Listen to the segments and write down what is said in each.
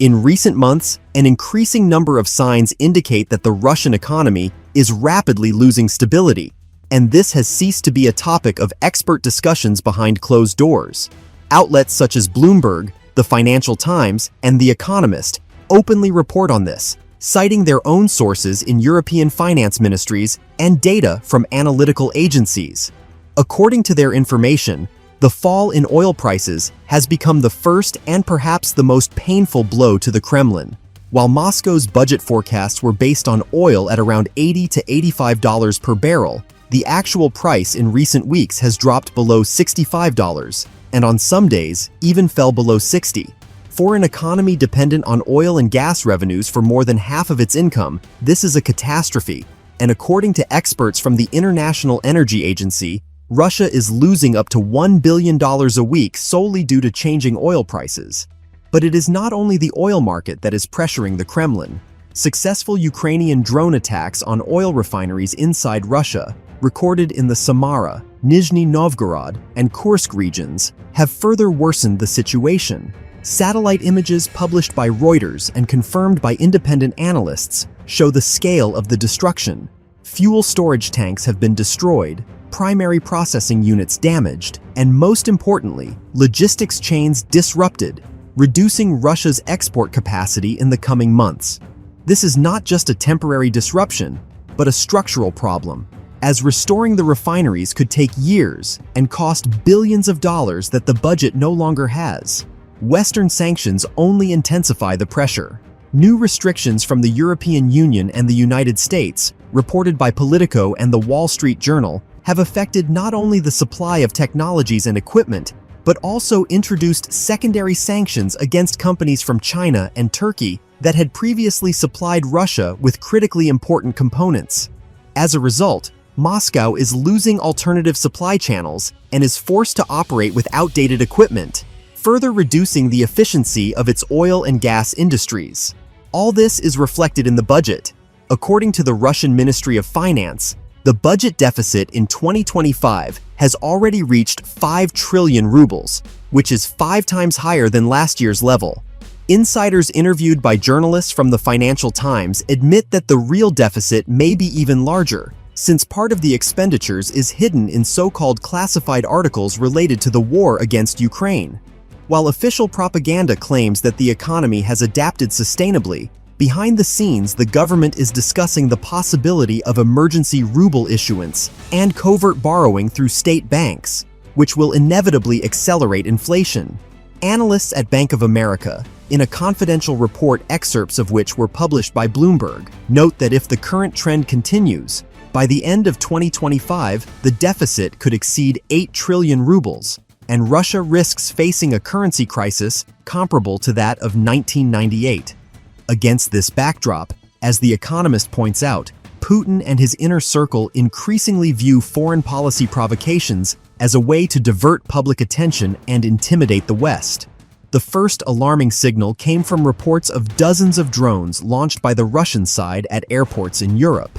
In recent months, an increasing number of signs indicate that the Russian economy is rapidly losing stability, and this has ceased to be a topic of expert discussions behind closed doors. Outlets such as Bloomberg, the Financial Times, and The Economist openly report on this, citing their own sources in European finance ministries and data from analytical agencies. According to their information, the fall in oil prices has become the first and perhaps the most painful blow to the Kremlin. While Moscow's budget forecasts were based on oil at around $80 to $85 per barrel, the actual price in recent weeks has dropped below $65, and on some days even fell below $60. For an economy dependent on oil and gas revenues for more than half of its income, this is a catastrophe, and according to experts from the International Energy Agency, Russia is losing up to $1 billion a week solely due to changing oil prices. But it is not only the oil market that is pressuring the Kremlin. Successful Ukrainian drone attacks on oil refineries inside Russia, recorded in the Samara, Nizhny Novgorod, and Kursk regions, have further worsened the situation. Satellite images published by Reuters and confirmed by independent analysts show the scale of the destruction. Fuel storage tanks have been destroyed, primary processing units damaged, and most importantly, logistics chains disrupted, reducing Russia's export capacity in the coming months. This is not just a temporary disruption, but a structural problem, as restoring the refineries could take years and cost billions of dollars that the budget no longer has. Western sanctions only intensify the pressure. New restrictions from the European Union and the United States, reported by Politico and the Wall Street Journal, have affected not only the supply of technologies and equipment, but also introduced secondary sanctions against companies from China and Turkey that had previously supplied Russia with critically important components. As a result, Moscow is losing alternative supply channels and is forced to operate with outdated equipment, further reducing the efficiency of its oil and gas industries. All this is reflected in the budget. According to the Russian Ministry of Finance, the budget deficit in 2025 has already reached 5 trillion rubles, which is 5 times higher than last year's level. Insiders interviewed by journalists from the Financial Times admit that the real deficit may be even larger, since part of the expenditures is hidden in so-called classified articles related to the war against Ukraine. While official propaganda claims that the economy has adapted sustainably, behind the scenes, the government is discussing the possibility of emergency ruble issuance and covert borrowing through state banks, which will inevitably accelerate inflation. Analysts at Bank of America, in a confidential report excerpts of which were published by Bloomberg, note that if the current trend continues, by the end of 2025, the deficit could exceed 8 trillion rubles, and Russia risks facing a currency crisis comparable to that of 1998. Against this backdrop, as The Economist points out, Putin and his inner circle increasingly view foreign policy provocations as a way to divert public attention and intimidate the West. The first alarming signal came from reports of dozens of drones launched by the Russian side at airports in Europe.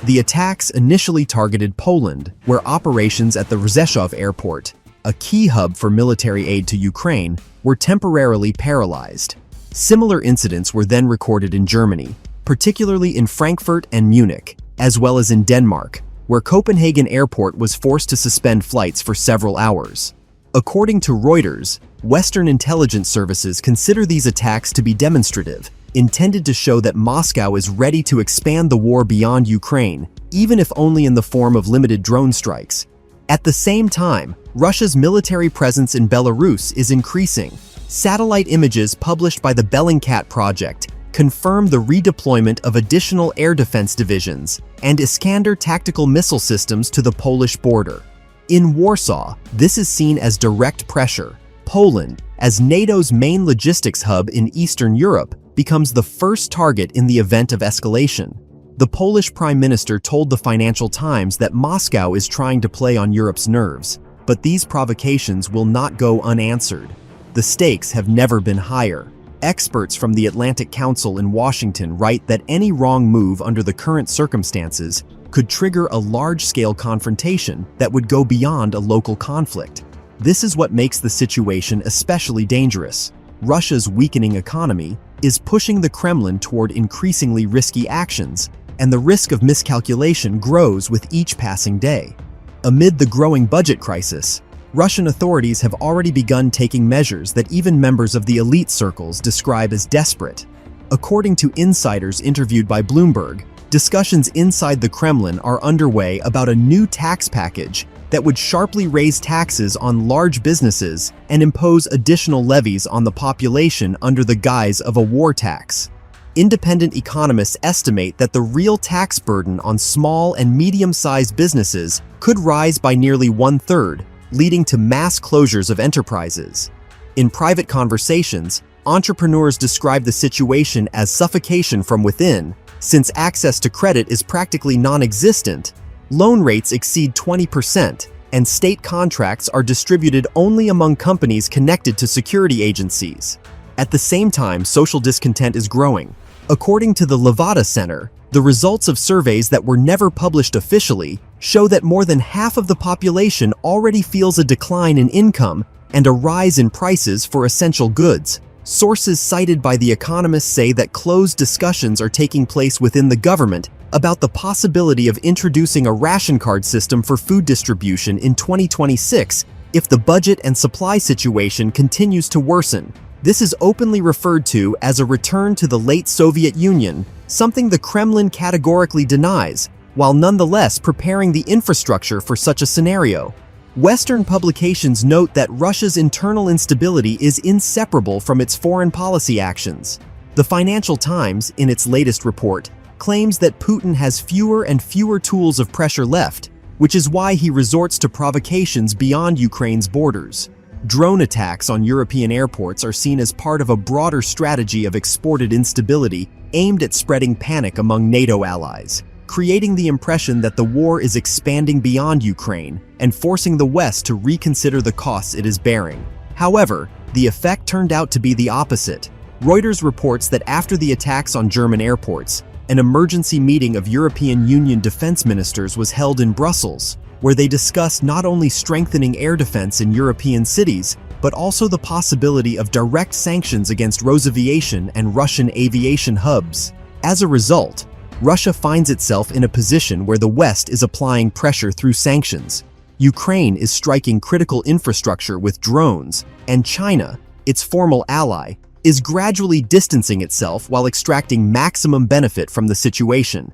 The attacks initially targeted Poland, where operations at the Rzeszów airport, a key hub for military aid to Ukraine, were temporarily paralyzed. Similar incidents were then recorded in Germany, particularly in Frankfurt and Munich, as well as in Denmark, where Copenhagen Airport was forced to suspend flights for several hours. According to Reuters, Western intelligence services consider these attacks to be demonstrative, intended to show that Moscow is ready to expand the war beyond Ukraine, even if only in the form of limited drone strikes. At the same time, Russia's military presence in Belarus is increasing. Satellite images published by the Bellingcat project confirm the redeployment of additional air defense divisions and Iskander tactical missile systems to the Polish border. In Warsaw, this is seen as direct pressure. Poland, as NATO's main logistics hub in Eastern Europe, becomes the first target in the event of escalation. The Polish Prime Minister told the Financial Times that Moscow is trying to play on Europe's nerves, but these provocations will not go unanswered. The stakes have never been higher. Experts from the Atlantic Council in Washington write that any wrong move under the current circumstances could trigger a large-scale confrontation that would go beyond a local conflict. This is what makes the situation especially dangerous. Russia's weakening economy, is pushing the Kremlin toward increasingly risky actions, and the risk of miscalculation grows with each passing day. Amid the growing budget crisis, Russian authorities have already begun taking measures that even members of the elite circles describe as desperate. According to insiders interviewed by Bloomberg, discussions inside the Kremlin are underway about a new tax package that would sharply raise taxes on large businesses and impose additional levies on the population under the guise of a war tax. Independent economists estimate that the real tax burden on small and medium-sized businesses could rise by nearly 1/3, leading to mass closures of enterprises. In private conversations, entrepreneurs describe the situation as suffocation from within, since access to credit is practically non-existent. Loan rates exceed 20%, and state contracts are distributed only among companies connected to security agencies. At the same time, social discontent is growing. According to the Levada Center, the results of surveys that were never published officially show that more than half of the population already feels a decline in income and a rise in prices for essential goods. Sources cited by the economists say that closed discussions are taking place within the government about the possibility of introducing a ration card system for food distribution in 2026 if the budget and supply situation continues to worsen. This is openly referred to as a return to the late Soviet Union, something the Kremlin categorically denies, while nonetheless preparing the infrastructure for such a scenario. Western publications note that Russia's internal instability is inseparable from its foreign policy actions. The Financial Times, in its latest report, claims that Putin has fewer and fewer tools of pressure left, which is why he resorts to provocations beyond Ukraine's borders. Drone attacks on European airports are seen as part of a broader strategy of exported instability aimed at spreading panic among NATO allies, creating the impression that the war is expanding beyond Ukraine and forcing the West to reconsider the costs it is bearing. However, the effect turned out to be the opposite. Reuters reports that after the attacks on German airports, an emergency meeting of European Union defense ministers was held in Brussels, where they discussed not only strengthening air defense in European cities, but also the possibility of direct sanctions against Rosaviation and Russian aviation hubs. As a result, Russia finds itself in a position where the West is applying pressure through sanctions. Ukraine is striking critical infrastructure with drones, and China, its formal ally, is gradually distancing itself while extracting maximum benefit from the situation.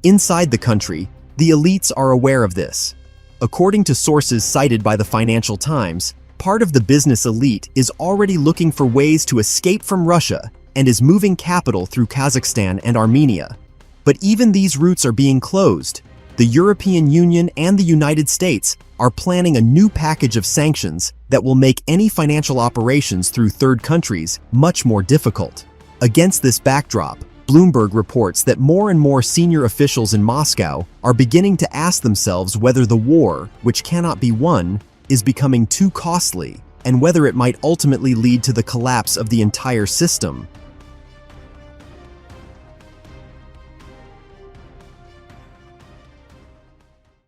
Inside the country, the elites are aware of this. According to sources cited by the Financial Times, part of the business elite is already looking for ways to escape from Russia and is moving capital through Kazakhstan and Armenia. But even these routes are being closed. The European Union and the United States are planning a new package of sanctions that will make any financial operations through third countries much more difficult. Against this backdrop, Bloomberg reports that more and more senior officials in Moscow are beginning to ask themselves whether the war, which cannot be won, is becoming too costly, and whether it might ultimately lead to the collapse of the entire system.